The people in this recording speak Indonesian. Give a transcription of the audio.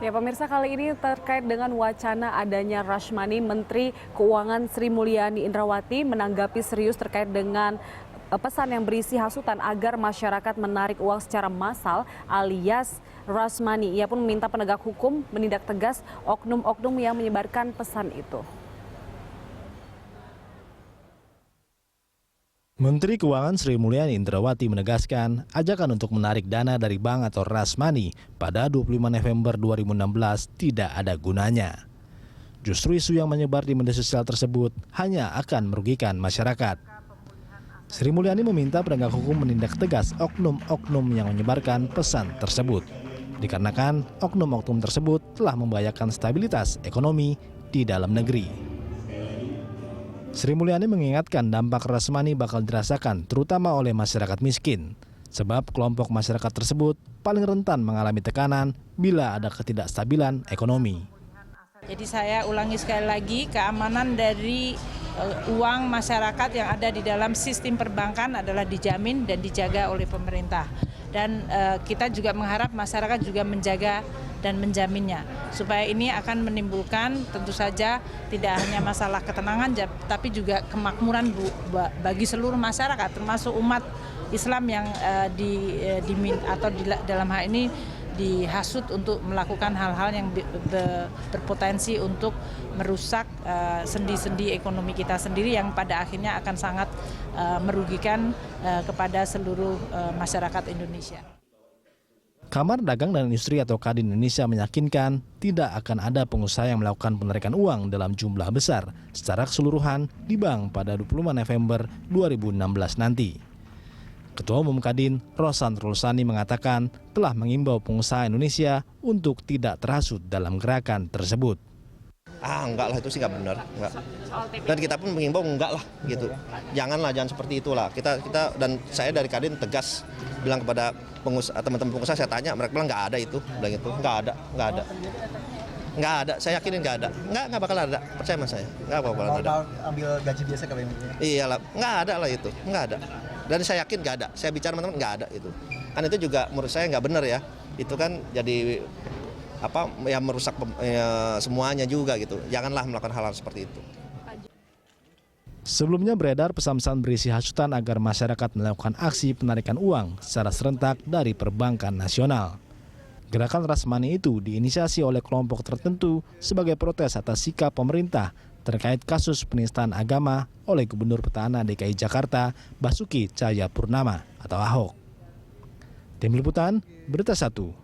Ya pemirsa, kali ini terkait dengan wacana adanya rush money, Menteri Keuangan Sri Mulyani Indrawati menanggapi serius terkait dengan pesan yang berisi hasutan agar masyarakat menarik uang secara massal alias rush money. Ia pun meminta penegak hukum menindak tegas oknum-oknum yang menyebarkan pesan itu. Menteri Keuangan Sri Mulyani Indrawati menegaskan ajakan untuk menarik dana dari bank atau rush money pada 25 November 2016 tidak ada gunanya. Justru isu yang menyebar di media sosial tersebut hanya akan merugikan masyarakat. Sri Mulyani meminta penegak hukum menindak tegas oknum-oknum yang menyebarkan pesan tersebut. Dikarenakan oknum-oknum tersebut telah membahayakan stabilitas ekonomi di dalam negeri. Sri Mulyani mengingatkan dampak rush money bakal dirasakan terutama oleh masyarakat miskin. Sebab kelompok masyarakat tersebut paling rentan mengalami tekanan bila ada ketidakstabilan ekonomi. Jadi saya ulangi sekali lagi, keamanan dari uang masyarakat yang ada di dalam sistem perbankan adalah dijamin dan dijaga oleh pemerintah. Dan kita juga mengharap masyarakat juga menjaga dan menjaminnya. Supaya ini akan menimbulkan tentu saja tidak hanya masalah ketenangan, tapi juga kemakmuran bagi seluruh masyarakat, termasuk umat Islam yang dalam hal ini dihasut untuk melakukan hal-hal yang berpotensi untuk merusak sendi-sendi ekonomi kita sendiri yang pada akhirnya akan sangat merugikan kepada seluruh masyarakat Indonesia. Kamar Dagang dan Industri atau Kadin Indonesia meyakinkan tidak akan ada pengusaha yang melakukan penarikan uang dalam jumlah besar secara keseluruhan di bank pada 25 November 2016 nanti. Ketua Umum Kadin, Rosan Rulsani mengatakan telah mengimbau pengusaha Indonesia untuk tidak terhasut dalam gerakan tersebut. Enggak lah, itu sih nggak benar. Enggak. Dan kita pun mengimbau enggak lah gitu. Jangan seperti itulah. Kita dan saya dari Kadin tegas bilang kepada teman-teman pengusaha, saya tanya, mereka bilang nggak ada itu, bilang itu nggak ada. Saya yakinin nggak ada, nggak bakal ada, percaya sama saya, nggak bakal ada. Ambil gaji biasa kali ini? Iyalah, nggak ada lah itu, nggak ada. Dan saya yakin nggak ada. Saya bicara teman-teman nggak ada itu. Kan itu juga menurut saya nggak benar ya. Itu kan jadi merusak semuanya juga gitu. Janganlah melakukan hal-hal seperti itu. Sebelumnya beredar pesan-pesan berisi hasutan agar masyarakat melakukan aksi penarikan uang secara serentak dari perbankan nasional. Gerakan rush money itu diinisiasi oleh kelompok tertentu sebagai protes atas sikap pemerintah terkait kasus penistaan agama oleh Gubernur Petahana DKI Jakarta Basuki Cahayapurnama atau Ahok. Tim Liputan, Berita 1.